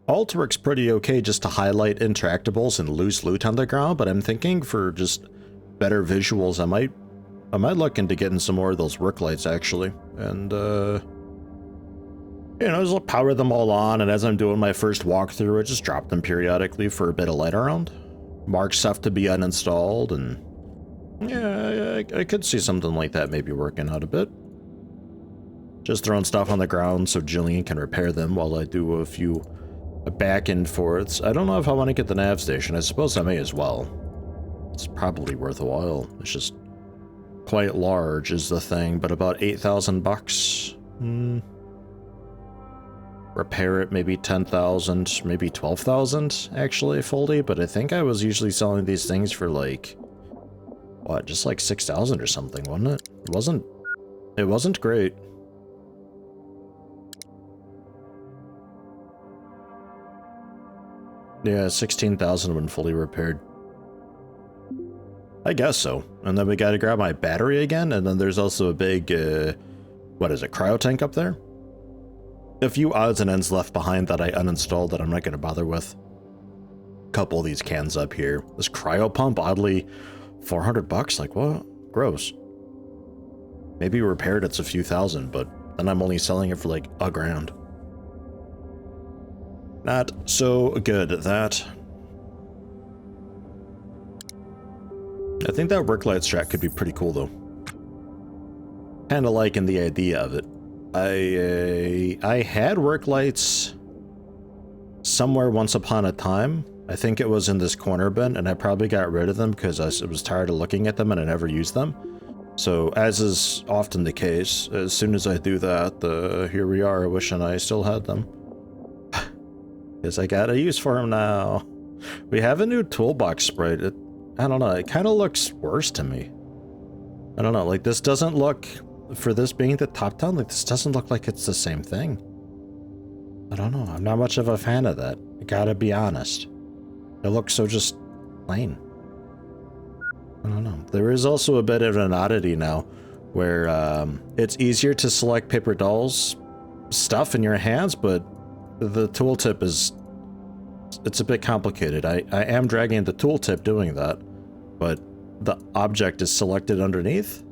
Alt works pretty okay just to highlight interactables and loose loot on the ground, but I'm thinking for just better visuals, I might look into getting some more of those work lights actually, and you know, just power them all on, and as I'm doing my first walkthrough, I just drop them periodically for a bit of light around. Mark stuff to be uninstalled, and yeah, I could see something like that maybe working out a bit. Just throwing stuff on the ground so Jillian can repair them while I do a few back and forths. I don't know if I want to get the nav station. I suppose I may as well. It's probably worthwhile. It's just quite large is the thing, but about 8,000 bucks. Repair it, maybe 10,000, maybe 12,000 actually fully, but I think I was usually selling these things for like, what, just like 6,000 or something, wasn't it? It wasn't great. Yeah, 16,000 when fully repaired. I guess so. And then we gotta grab my battery again, and then there's also a big, what is it, cryo tank up there? A few odds and ends left behind that I uninstalled that I'm not gonna bother with. A couple of these cans up here. This cryo pump, oddly, 400 bucks? Like, what? Gross. Maybe repaired it's a few thousand, but then I'm only selling it for like $1,000. Not so good at that. I think that work light strat could be pretty cool though. Kinda liking the idea of it. I had work lights somewhere once upon a time. I think it was in this corner bin, and I probably got rid of them because I was tired of looking at them and I never used them. So, as is often the case, as soon as I do that, here we are wishing I still had them. Because I got a use for them now. We have a new toolbox sprite. I don't know, it kind of looks worse to me. I don't know, like this doesn't look, for this being the top down, like this doesn't look like it's the same thing. I don't know, I'm not much of a fan of that. I gotta be honest. It looks so just plain. I don't know. There is also a bit of an oddity now where it's easier to select paper dolls stuff in your hands, but the tooltip is, it's a bit complicated. I am dragging the tooltip doing that, but the object is selected underneath.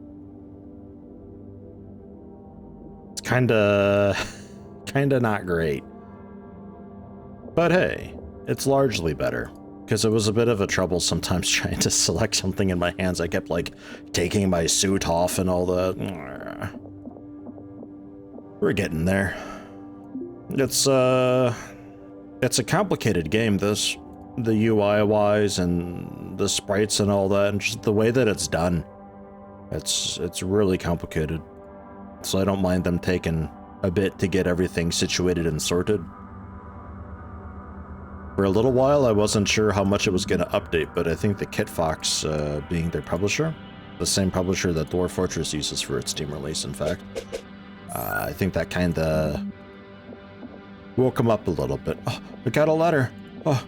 It's kinda not great. But hey, it's largely better. Because it was a bit of a trouble sometimes trying to select something in my hands. I kept like taking my suit off and all that. We're getting there. It's a complicated game, this. The UI wise and the sprites and all that, and just the way that it's done. It's really complicated. So I don't mind them taking a bit to get everything situated and sorted. For a little while, I wasn't sure how much it was going to update, but I think the Kitfox, being their publisher, the same publisher that Dwarf Fortress uses for its Steam release, in fact, I think that kind of woke them up a little bit. Oh, we got a letter. Oh,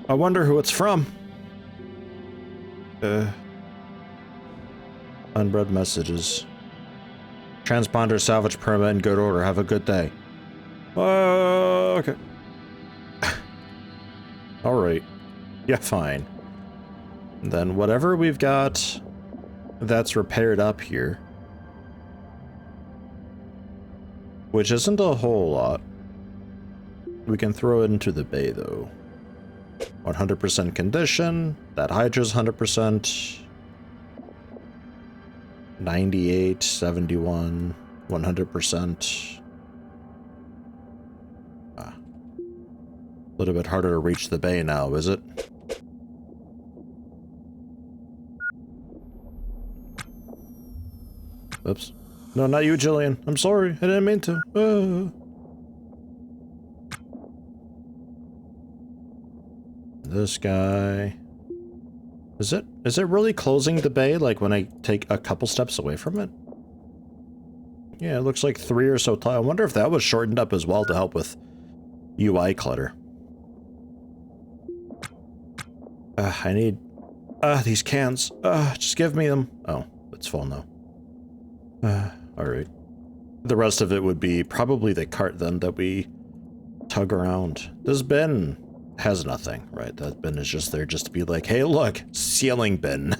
I wonder who it's from. Unread messages. Transponder salvage permit in good order. Have a good day. Okay. Alright. Yeah, fine. Then whatever we've got that's repaired up here, which isn't a whole lot, we can throw it into the bay though. 100% condition. That Hydra's 100%. 98, 71, 100%. A little bit harder to reach the bay now, is it? Oops. No, not you, Jillian. I'm sorry. I didn't mean to. This guy. Is it really closing the bay, like when I take a couple steps away from it? Yeah, it looks like 3 or so tall. I wonder if that was shortened up as well to help with UI clutter. I need... these cans. Just give me them. Oh, it's full now. Alright. The rest of it would be probably the cart then that we tug around. This bin has nothing, right? That bin is just there just to be like, hey, look, ceiling bin.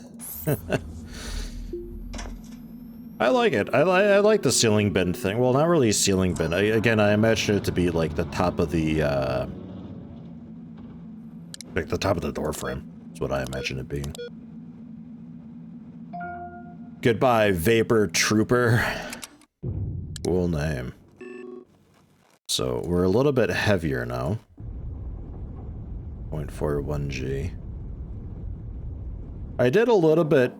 I like it. I like the ceiling bin thing. Well, not really a ceiling bin. Again, I imagine it to be like the top of the, like the top of the door frame. That's what I imagine it being. Goodbye, Vapor Trooper. Cool name. So, we're a little bit heavier now. 0.41G. I did a little bit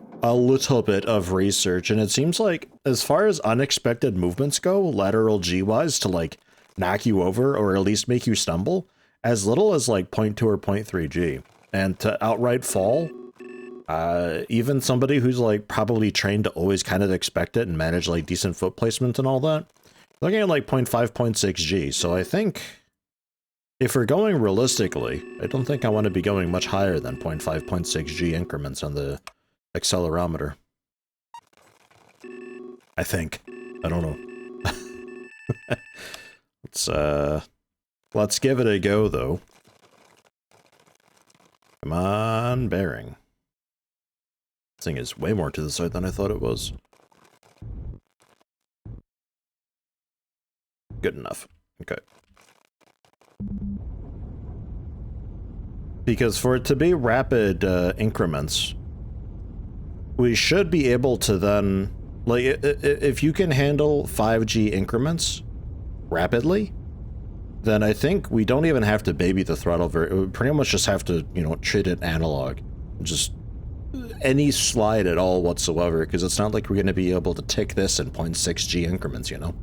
of research, and it seems like, as far as unexpected movements go, lateral G-wise, to, like, knock you over, or at least make you stumble, as little as, like, 0.2 or 0.3 G. And to outright fall, even somebody who's, like, probably trained to always kind of expect it and manage, like, decent foot placement and all that, looking at, like, 0.5, 0.6 G. So I think, if we're going realistically, I don't think I want to be going much higher than 0.5, 0.6 G increments on the accelerometer. I think. I don't know. Let's give it a go, though. Come on, bearing. This thing is way more to the side than I thought it was. Good enough. Okay. Because for it to be rapid increments, we should be able to then, like, if you can handle 5G increments rapidly, then I think we don't even have to baby the throttle we pretty much just have to, you know, treat it analog. Just any slide at all whatsoever, because it's not like we're going to be able to tick this in 0.6G increments, you know?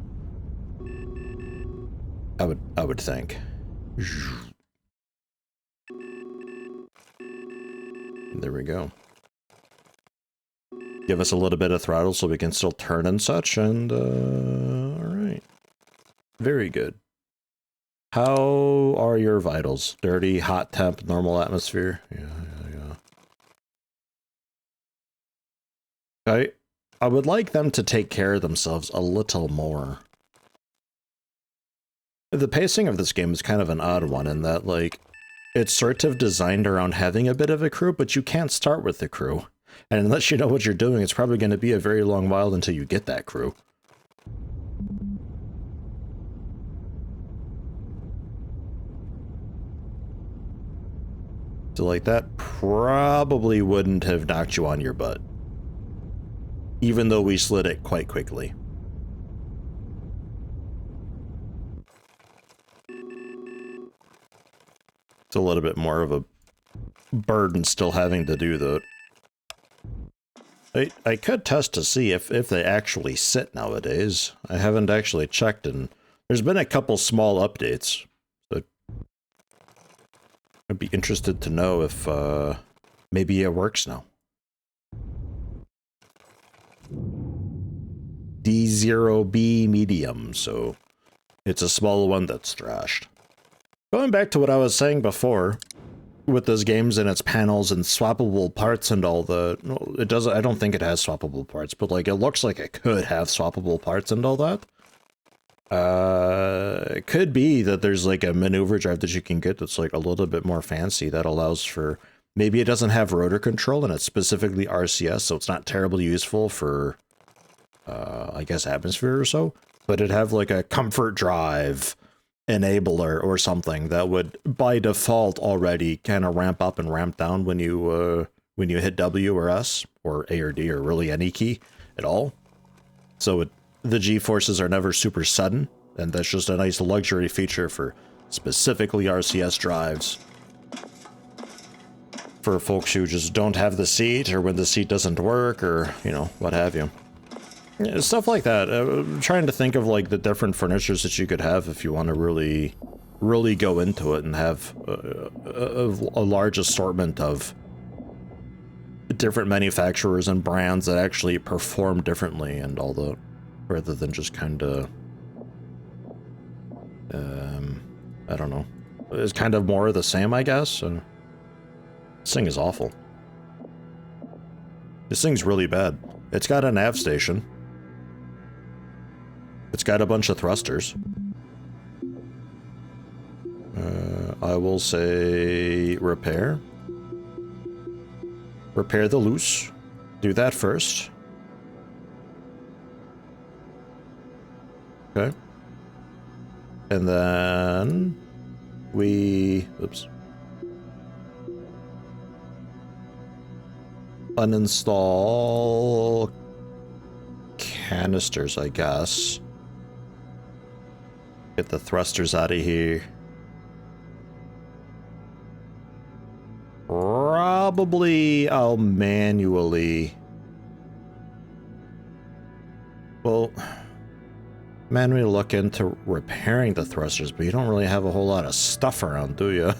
I would think. There we go. Give us a little bit of throttle so we can still turn and such, and, alright. Very good. How are your vitals? Dirty, hot temp, normal atmosphere? Yeah. I would like them to take care of themselves a little more. The pacing of this game is kind of an odd one in that, like, it's sort of designed around having a bit of a crew, but you can't start with the crew. And unless you know what you're doing, it's probably going to be a very long while until you get that crew. So, like, that probably wouldn't have knocked you on your butt. Even though we slid it quite quickly. It's a little bit more of a burden still having to do that. I could test to see if they actually sit nowadays. I haven't actually checked, and there's been a couple small updates. So I'd be interested to know if maybe it works now. D0B medium, so it's a small one that's trashed. Going back to what I was saying before, with those games and its panels and swappable parts and all the... It doesn't... I don't think it has swappable parts, but, like, it looks like it could have swappable parts and all that. It could be that there's, like, a maneuver drive that you can get that's, like, a little bit more fancy that allows for... Maybe it doesn't have rotor control and it's specifically RCS, so it's not terribly useful for, I guess, atmosphere or so. But it'd have, like, a comfort drive enabler or something that would by default already kind of ramp up and ramp down when you hit W or S or A or D or really any key at all. So the G-forces are never super sudden, and that's just a nice luxury feature for specifically RCS drives. For folks who just don't have the seat, or when the seat doesn't work, or, you know, what have you. Yeah, stuff like that. I'm trying to think of, like, the different furnitures that you could have if you want to really go into it and have a large assortment of different manufacturers and brands that actually perform differently and all that, rather than just kind of, I don't know. It's kind of more of the same, I guess. This thing is awful. This thing's really bad. It's got a nav station. It's got a bunch of thrusters. I will say repair. Repair the loose. Do that first. Okay. And then we... Oops. Uninstall canisters, I guess. Get the thrusters out of here. Probably I'll manually... Well, manually look into repairing the thrusters, but you don't really have a whole lot of stuff around, do you?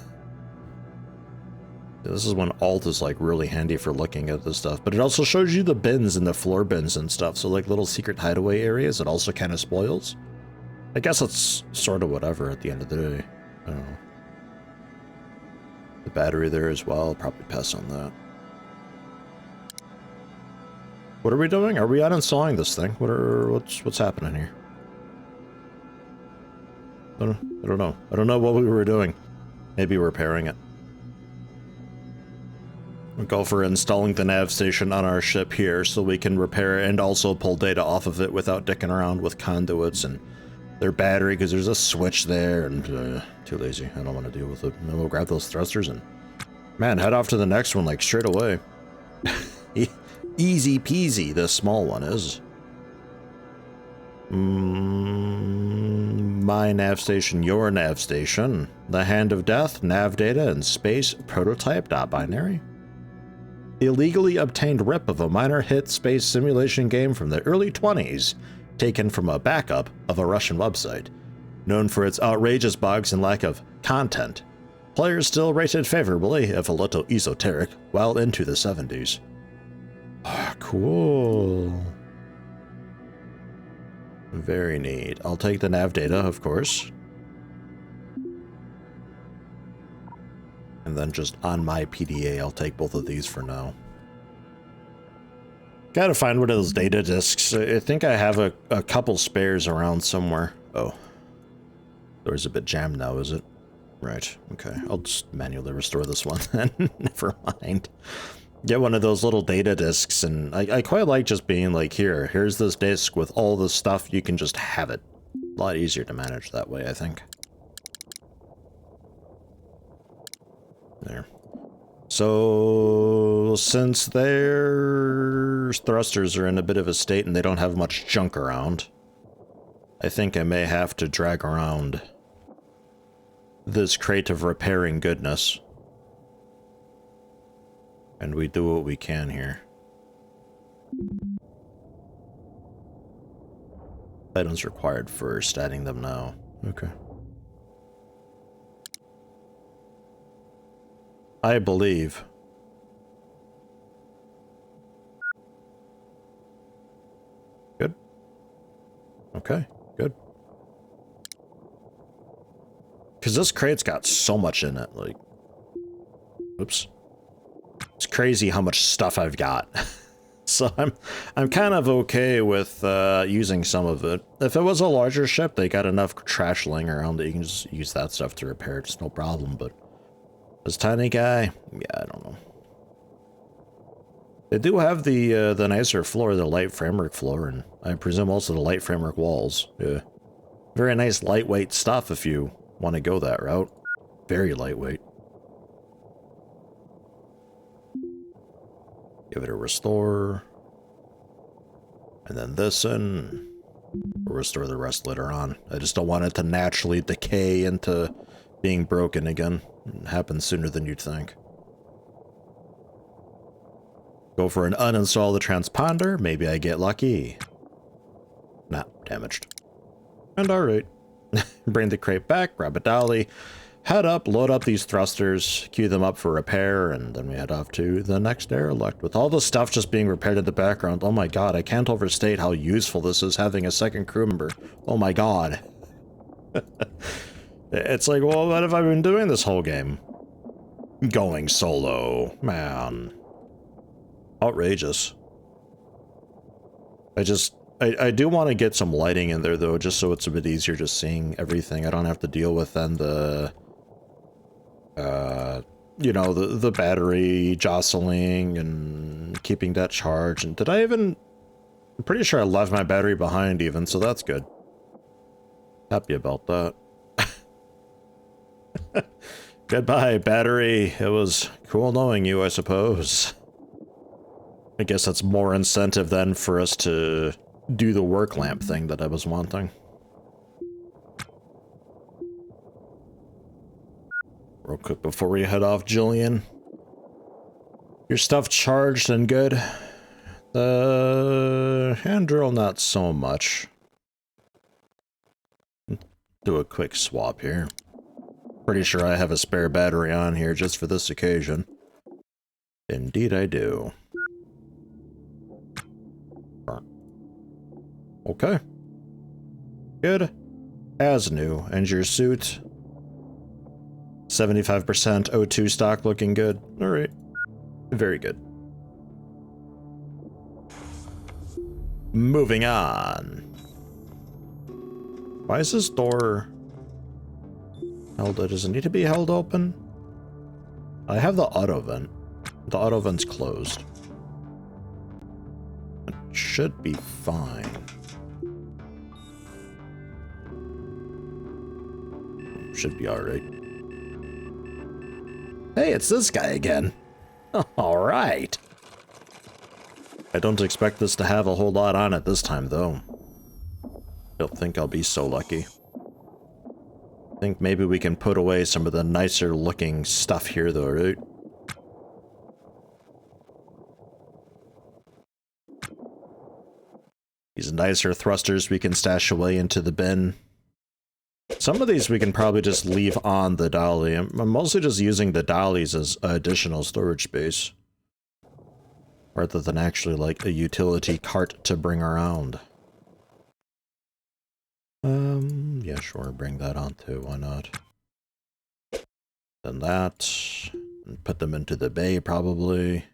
This is when Alt is like really handy for looking at this stuff, but it also shows you the bins and the floor bins and stuff, so like little secret hideaway areas it also kind of spoils. I guess it's sort of whatever at the end of the day. I don't know. The battery there as well, I'll probably pass on that. What are we doing? Are we uninstalling this thing? What's happening here? I don't know. I don't know what we were doing. Maybe repairing it. We'll go for installing the nav station on our ship here so we can repair and also pull data off of it without dicking around with conduits and their battery, because there's a switch there, and too lazy. I don't want to deal with it. And then we'll grab those thrusters and, man, head off to the next one like straight away. Easy peasy, this small one is. My nav station, your nav station. The Hand of Death, nav data, and space prototype.binary. Illegally obtained rip of a minor hit space simulation game from the early 20s, taken from a backup of a Russian website. Known for its outrageous bugs and lack of content, players still rated favorably, if a little esoteric, well into the 70s. Ah, cool. Very neat. I'll take the nav data, of course. And then just on my PDA, I'll take both of these for now. Gotta find one of those data disks. I think I have a couple spares around somewhere. Oh. Door's a bit jammed now, is it? Right, okay. I'll just manually restore this one then. Never mind. Get one of those little data disks, and I quite like just being like, here's this disk with all the stuff, you can just have it. A lot easier to manage that way, I think. There. So, since their thrusters are in a bit of a state and they don't have much junk around, I think I may have to drag around this crate of repairing goodness. And we do what we can here. Items required first, adding them now. Okay. I believe. Good. Okay, good. Because this crate's got so much in it, like... Oops. It's crazy how much stuff I've got. So I'm kind of okay with using some of it. If it was a larger ship, they got enough trash laying around that you can just use that stuff to repair it. It's no problem, but this tiny guy, yeah, I don't know. They do have the nicer floor, the light framework floor, and I presume also the light framework walls. Yeah. Very nice lightweight stuff if you want to go that route. Very lightweight. Give it a restore. And then this in. We'll restore the rest later on. I just don't want it to naturally decay into being broken again. It happens sooner than you'd think. Go for an uninstall the transponder. Maybe I get lucky. Nah, damaged. And alright. Bring the crate back, grab a dolly. Head up, load up these thrusters, queue them up for repair, and then we head off to the next derelict. With all the stuff just being repaired in the background, oh my god, I can't overstate how useful this is having a second crew member. Oh my god. It's like, well, what have I been doing this whole game? Going solo. Man. Outrageous. I do want to get some lighting in there, though, just so it's a bit easier just seeing everything. I don't have to deal with then the You know, the battery jostling and keeping that charged. And did I even... I'm pretty sure I left my battery behind even, so that's good. Happy about that. Goodbye, battery. It was cool knowing you, I suppose. I guess that's more incentive then for us to do the work lamp thing that I was wanting. Real quick before we head off, Jillian. Your stuff charged and good? The hand drill, not so much. Do a quick swap here. Pretty sure I have a spare battery on here just for this occasion. Indeed I do. Okay. Good. As new. And your suit? 75% O2 stock looking good. Alright. Very good. Moving on. Why is this door held? Does it need to be held open? I have the auto vent. The auto vent's closed. It should be fine. Should be alright. Hey, it's this guy again. Alright. I don't expect this to have a whole lot on it this time, though. Don't think I'll be so lucky. I think maybe we can put away some of the nicer looking stuff here, though, right? These nicer thrusters we can stash away into the bin. Some of these we can probably just leave on the dolly. I'm mostly just using the dollies as additional storage space, rather than actually like a utility cart to bring around. Yeah, sure, bring that on too, why not? Then that, and put them into the bay probably.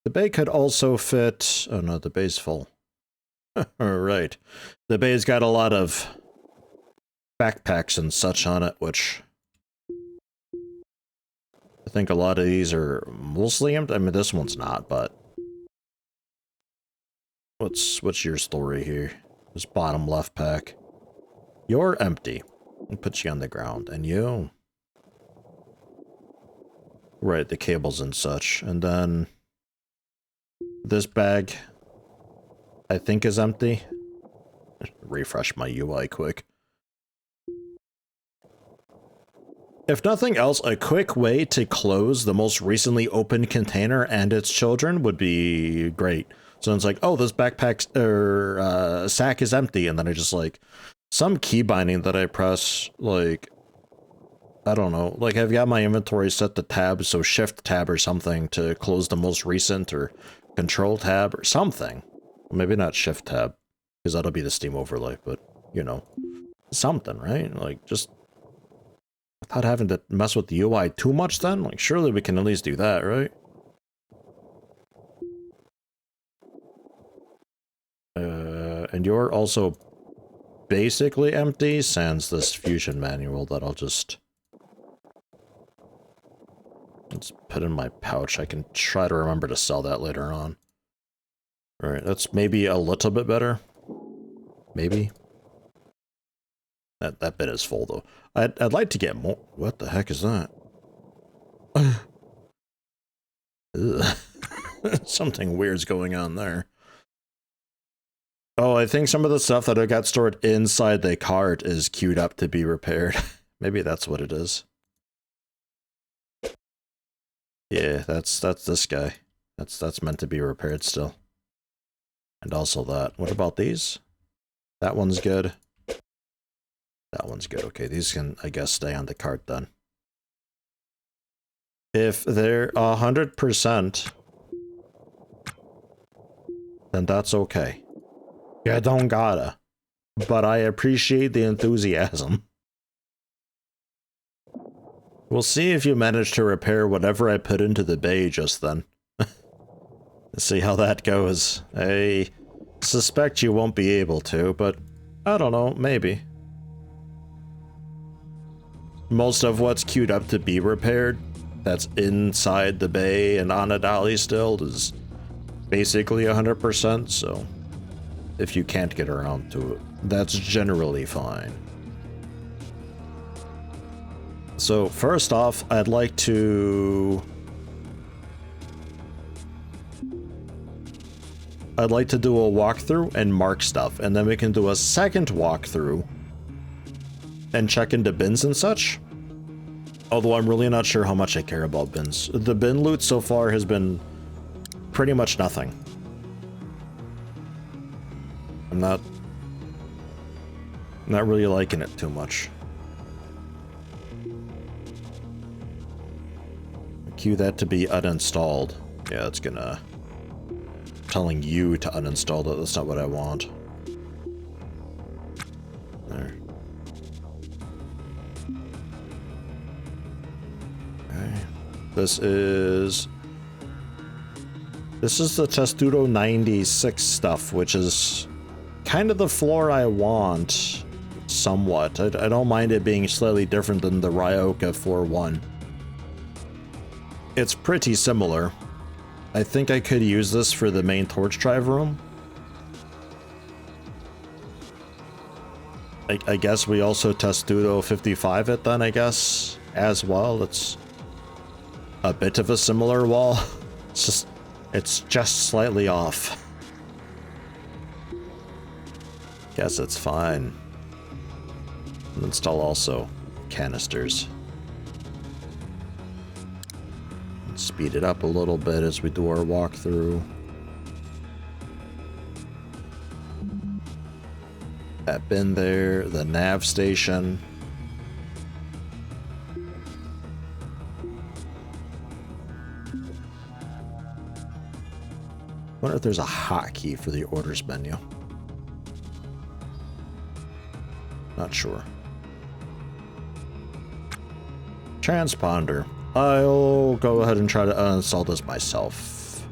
The bay could also fit, oh no, the bay's full. Alright, the bay's got a lot of backpacks and such on it, which I think a lot of these are mostly empty. I mean, this one's not, but what's your story here? This bottom left pack. You're empty. I'll put you on the ground. And you? Right, the cables and such. And then this bag, I think, is empty. Refresh my UI quick. If nothing else, a quick way to close the most recently opened container and its children would be great. So it's like, oh, this backpack or sack is empty, and then I just like some key binding that I press, like, I don't know, like I've got my inventory set to tab, so shift tab or something to close the most recent, or control tab or something. Maybe not shift tab, because that'll be the Steam overlay, but you know, something, right? Like just without having to mess with the UI too much then? Like, surely we can at least do that, right? And you're also basically empty, sans this fusion manual that let's put in my pouch. I can try to remember to sell that later on. Alright, that's maybe a little bit better. Maybe. That bit is full, though. I'd like to get more. What the heck is that? Ugh. Something weird's going on there. Oh, I think some of the stuff that I got stored inside the cart is queued up to be repaired. Maybe that's what it is. Yeah, that's this guy. That's meant to be repaired still. And also that. What about these? That one's good. That one's good. Okay, these can, I guess, stay on the cart then. If they're 100%, then that's okay. You don't gotta. But I appreciate the enthusiasm. We'll see if you manage to repair whatever I put into the bay just then. Let's see how that goes. I suspect you won't be able to, but I don't know, maybe. most of what's queued up to be repaired, that's inside the bay and on a dolly still, is basically 100%, so if you can't get around to it, that's generally fine. So first off, I'd like to do a walkthrough and mark stuff, and then we can do a second walkthrough and check into bins and such. Although I'm really not sure how much I care about bins. The bin loot so far has been pretty much nothing. I'm not really liking it too much. Cue that to be uninstalled. Yeah, it's gonna... telling you to uninstall that. That's not what I want. There. Okay. This is the Testudo 96 stuff, which is kind of the floor I want, somewhat. I don't mind it being slightly different than the Ryoka floor 1. It's pretty similar. I think I could use this for the main torch drive room. I guess we also Testudo 55 it then, I guess, as well. It's a bit of a similar wall. It's just slightly off. Guess it's fine. Install also canisters. Speed it up a little bit as we do our walkthrough. That bin there, the nav station. Wonder if there's a hotkey for the orders menu. Not sure. Transponder. I'll go ahead and try to uninstall this myself.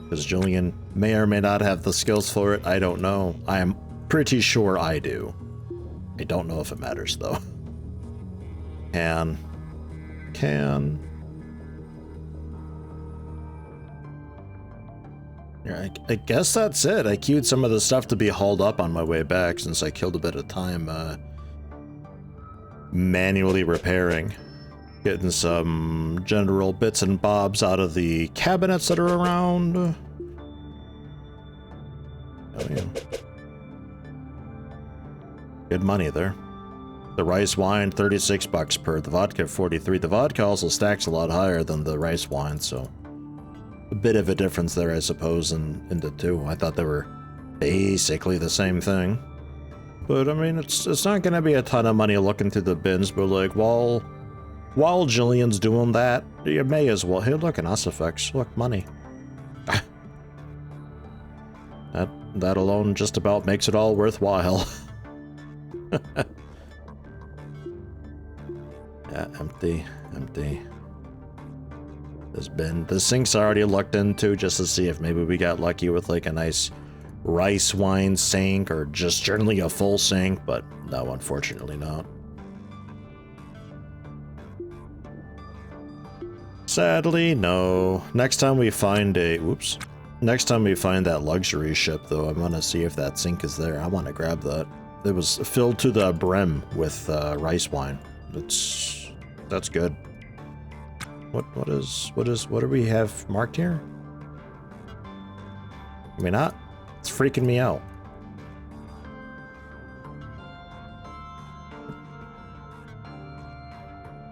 Because Jillian may or may not have the skills for it. I don't know. I am pretty sure I do. I don't know if it matters, though. Can. Yeah, I guess that's it. I queued some of the stuff to be hauled up on my way back since I killed a bit of time manually repairing. Getting some general bits and bobs out of the cabinets that are around. Oh, yeah. Good money there. The rice wine, 36 bucks per. The vodka, 43. The vodka also stacks a lot higher than the rice wine, so a bit of a difference there, I suppose, in the two. I thought they were basically the same thing. But, I mean, it's not going to be a ton of money looking through the bins, but, like, while Jillian's doing that, you may as well. Hey, look, an Ossifex. Look, money. That alone just about makes it all worthwhile. Yeah, empty. The sink's already looked into just to see if maybe we got lucky with like a nice rice wine sink or just generally a full sink, but no, unfortunately not. Sadly, no. Next time we find that luxury ship, though, I want to see if that sink is there. I want to grab that. It was filled to the brim with rice wine. That's good. What do we have marked here? I mean, it's freaking me out.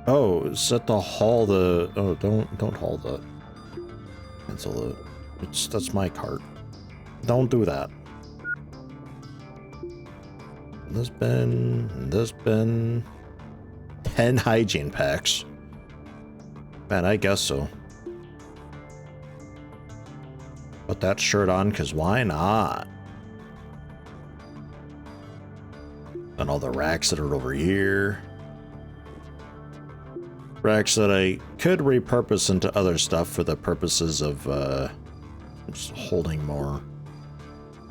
Oh, set the haul the... Oh, don't haul that. Cancel it. That's my cart. Don't do that. This bin... 10 hygiene packs. Man, I guess so. Put that shirt on, because why not? And all the racks that are over here. Racks that I could repurpose into other stuff for the purposes of just holding more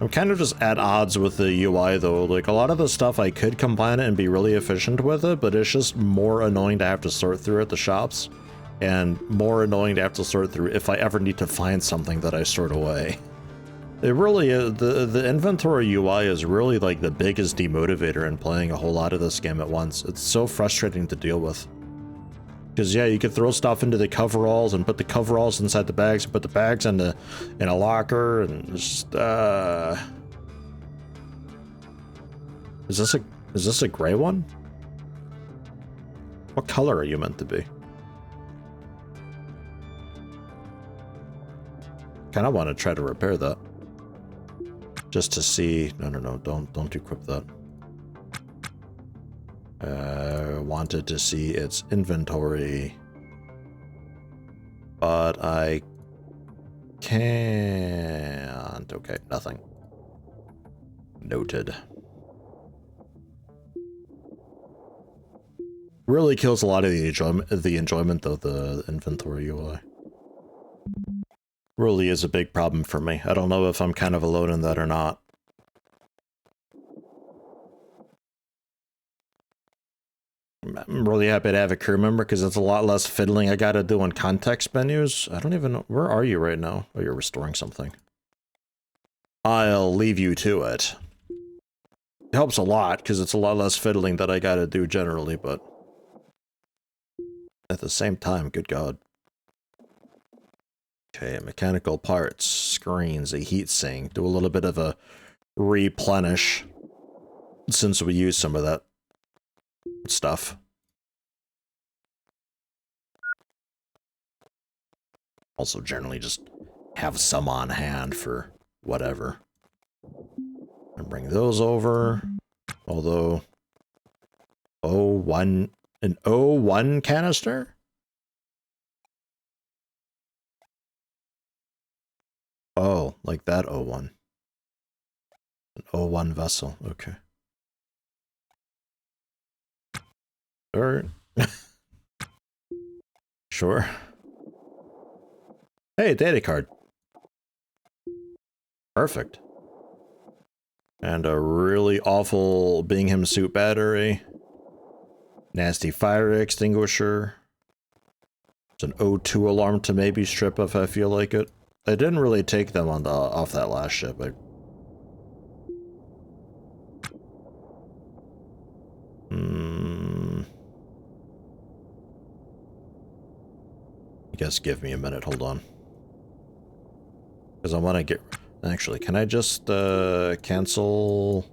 I'm kind of just at odds with the UI though. Like, a lot of the stuff I could combine it and be really efficient with it, but it's just more annoying to have to sort through at the shops, and more annoying to have to sort through if I ever need to find something that I sort away. It really is, the inventory UI is really like the biggest demotivator in playing a whole lot of this game at once. It's so frustrating to deal with. Because yeah, you could throw stuff into the coveralls and put the coveralls inside the bags and put the bags in a locker, and just Is this a gray one? What color are you meant to be? Kinda wanna try to repair that. Just to see. No, don't equip that. Wanted to see its inventory, but I can't. Okay, nothing. Noted. Really kills a lot of the enjoyment of the inventory UI. Really is a big problem for me. I don't know if I'm kind of alone in that or not. I'm really happy to have a crew member because it's a lot less fiddling I gotta do on context menus. I don't even know. Where are you right now? Oh, you're restoring something. I'll leave you to it. It helps a lot because it's a lot less fiddling that I gotta do generally, but at the same time, good God. Okay, mechanical parts, screens, a heatsink. Do a little bit of a replenish since we used some of that stuff. Also, generally just have some on hand for whatever. And bring those over. Although, an O1 canister? Oh, like that O1. An O1 vessel, okay. Alright. Sure. Hey, data card. Perfect. And a really awful Bingham suit battery. Nasty fire extinguisher. It's an O2 alarm to maybe strip if I feel like it. I didn't really take them on off that last ship. I guess give me a minute, hold on. Because I want to get... Actually, can I just cancel...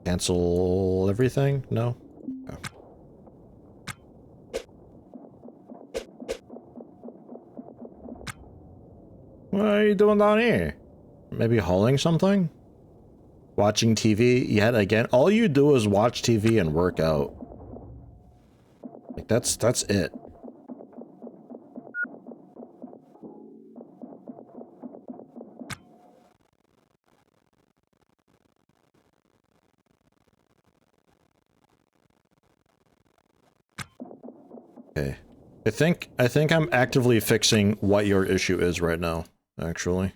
Cancel everything? No? Oh. What are you doing down here? Maybe hauling something? Watching TV yet again? All you do is watch TV and work out. Like, that's it. Okay. I think I'm actively fixing what your issue is right now, actually.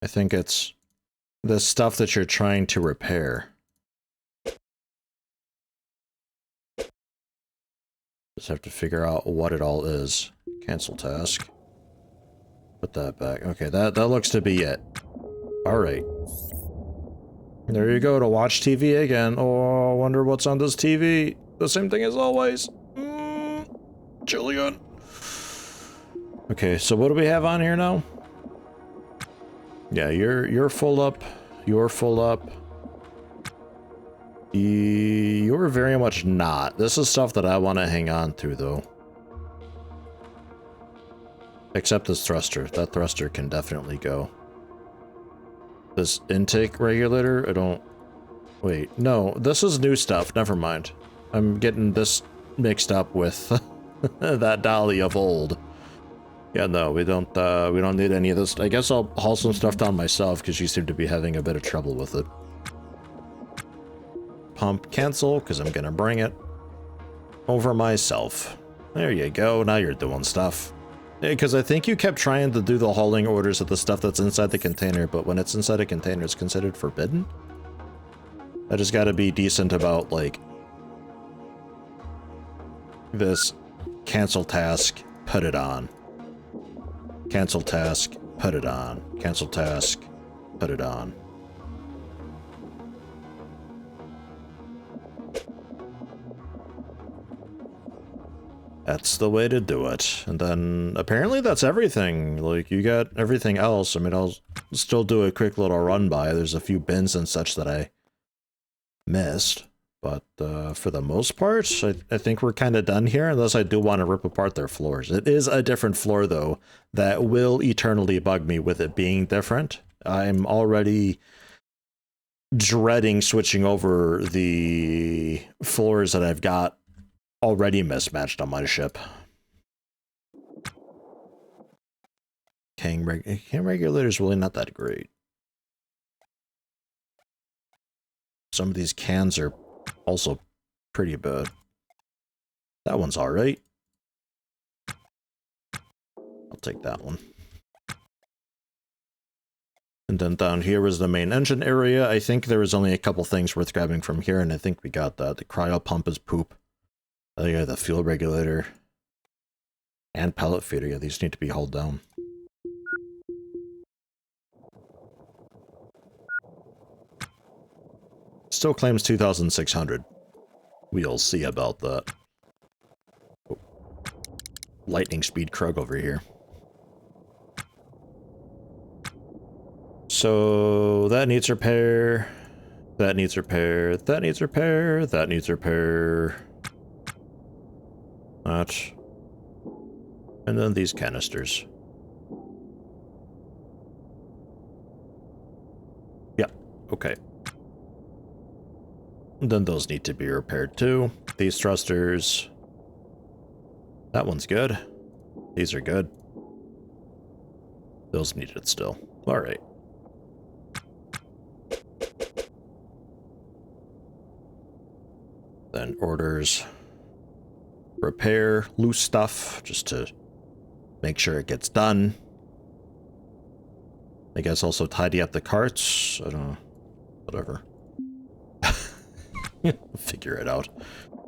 I think it's the stuff that you're trying to repair. Just have to figure out what it all is. Cancel task. Put that back. Okay, that looks to be it. Alright. There you go, to watch TV again. Oh, I wonder what's on this TV. The same thing as always. Jillian. Okay, so what do we have on here now? Yeah, you're full up. You're full up. You're very much not. This is stuff that I want to hang on to, though. Except this thruster. That thruster can definitely go. This intake regulator, I don't... Wait, no, this is new stuff. Never mind. I'm getting this mixed up with that dolly of old. Yeah, no, we don't need any of this. I guess I'll haul some stuff down myself because you seem to be having a bit of trouble with it. Pump cancel because I'm gonna bring it over myself. There you go. Now you're doing stuff. Because I think you kept trying to do the hauling orders of the stuff that's inside the container, but when it's inside a container, it's considered forbidden? I just gotta be decent about, like, this cancel task, put it on. Cancel task, put it on. Cancel task, put it on. That's the way to do it. And then apparently that's everything. Like, you got everything else. I mean, I'll still do a quick little run by. There's a few bins and such that I missed. But for the most part, I think we're kind of done here, unless I do want to rip apart their floors. It is a different floor, though, that will eternally bug me with it being different. I'm already dreading switching over the floors that I've got already mismatched on my ship. Can regulator's really not that great. Some of these cans are also pretty bad. That one's alright. I'll take that one. And then down here is the main engine area. I think there was only a couple things worth grabbing from here, and I think we got that. The cryo pump is poop. Oh yeah, the fuel regulator. And pellet feeder. Yeah, these need to be hauled down. Still claims 2,600. We'll see about that. Oh. Lightning speed Krug over here. So that needs repair. That needs repair. That needs repair. That needs repair. That. And then these canisters. Yeah, okay. And then those need to be repaired too. These thrusters. That one's good. These are good. Those needed still. Alright. Then orders. Repair loose stuff, just to make sure it gets done. I guess also tidy up the carts. I don't know. Whatever. Figure it out.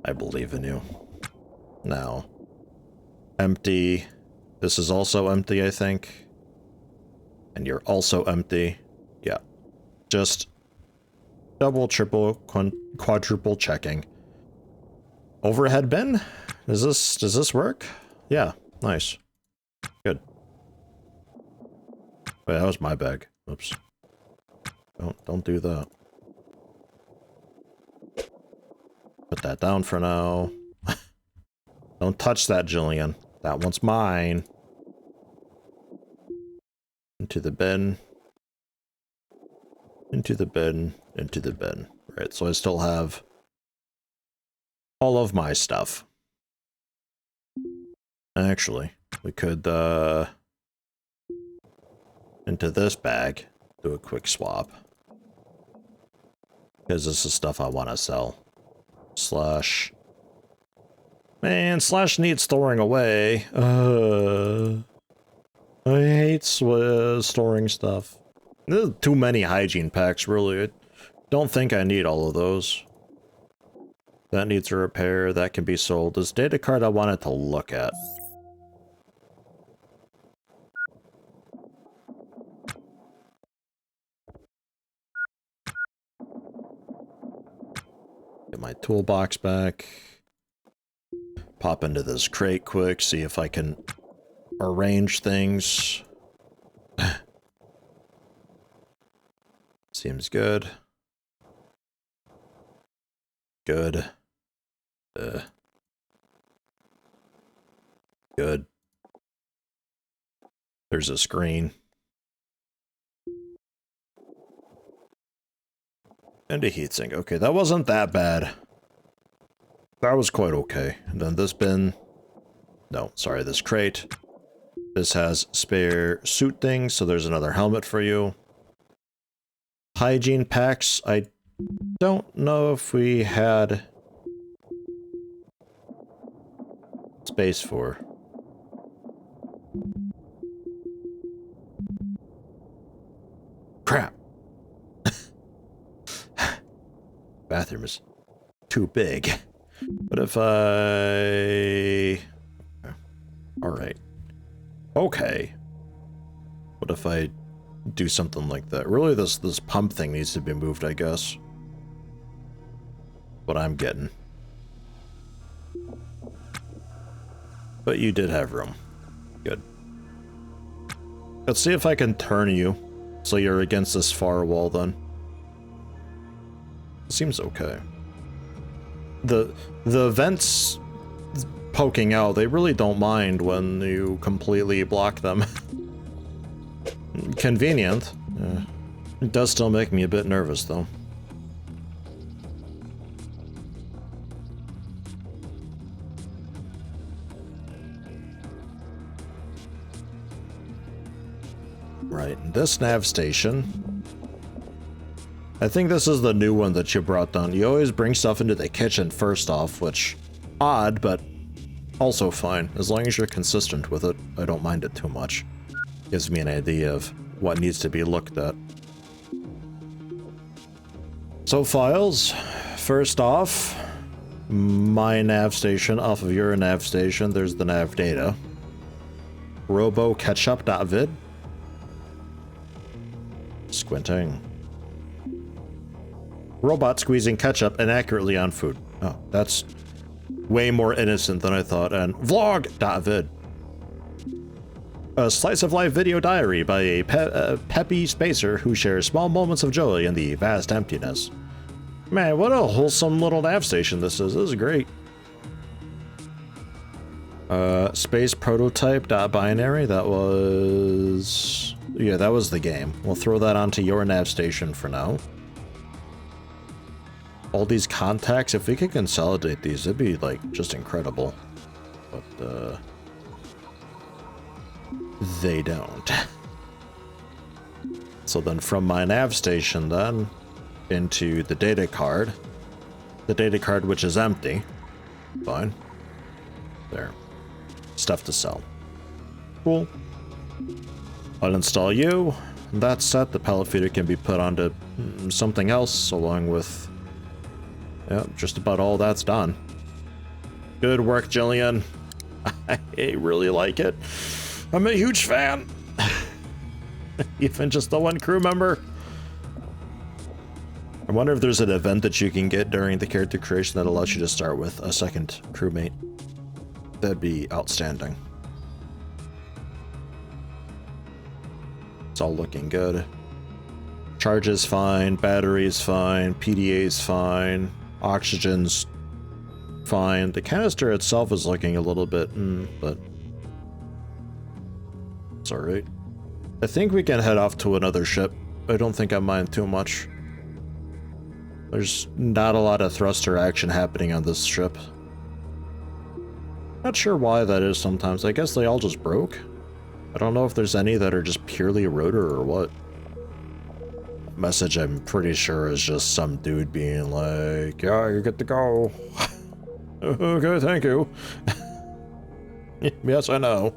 I believe in you. Now. Empty. This is also empty, I think. And you're also empty. Yeah. Just double, triple, quadruple checking. Overhead bin? Does this work? Yeah, nice. Good. Wait, that was my bag. Oops. Don't do that. Put that down for now. Don't touch that, Jillian. That one's mine. Into the bin. Into the bin. Into the bin. Right, so I still have all of my stuff. Actually, we could, into this bag, do a quick swap. Because this is stuff I want to sell. Slash. Man, Slash needs storing away. I hate storing stuff. There's too many hygiene packs, really. I don't think I need all of those. That needs a repair. That can be sold. This data card I wanted to look at. Get my toolbox back. Pop into this crate quick, see if I can arrange things. Seems good. Good. Good. There's a screen. And a heatsink. Okay, that wasn't that bad. That was quite okay. And then this bin. No, sorry, this crate. This has spare suit things, so there's another helmet for you. Hygiene packs. I don't know if we had space for. Crap. Bathroom is too big. What if I... Alright. Okay. What if I do something like that? Really, this pump thing needs to be moved, I guess. What I'm getting. But you did have room. Good. Let's see if I can turn you so you're against this far wall then. Seems okay. The vents poking out, they really don't mind when you completely block them. Convenient. It does still make me a bit nervous though. Right, this nav station. I think this is the new one that you brought down. You always bring stuff into the kitchen first off, which odd, but also fine. As long as you're consistent with it, I don't mind it too much. Gives me an idea of what needs to be looked at. So files, first off, my nav station off of your nav station, there's the nav data. RoboKetchup.vid. Squinting. Robot squeezing ketchup inaccurately on food. Oh, that's way more innocent than I thought. And vlog.vid. A slice of life video diary by a peppy spacer who shares small moments of joy in the vast emptiness. Man, what a wholesome little nav station this is. This is great. Space prototype.binary. That was... Yeah, that was the game. We'll throw that onto your nav station for now. All these contacts, if we could consolidate these, it'd be, like, just incredible. But, they don't. So then from my nav station, then, into the data card. The data card which is empty. Fine. There. Stuff to sell. Cool. Uninstall you. That set, the pellet feeder can be put onto something else, along with... Yeah, just about all that's done. Good work, Jillian. I really like it. I'm a huge fan. Even just the one crew member. I wonder if there's an event that you can get during the character creation that allows you to start with a second crewmate. That'd be outstanding. It's all looking good. Charge is fine, battery's fine, PDA's fine, oxygen's fine. The canister itself is looking a little bit, but it's alright. I think we can head off to another ship. I don't think I mind too much. There's not a lot of thruster action happening on this ship. Not sure why that is sometimes. I guess they all just broke. I don't know if there's any that are just purely rotor or what. Message I'm pretty sure is just some dude being like, yeah, you're good to go. Okay, thank you. Yes, I know.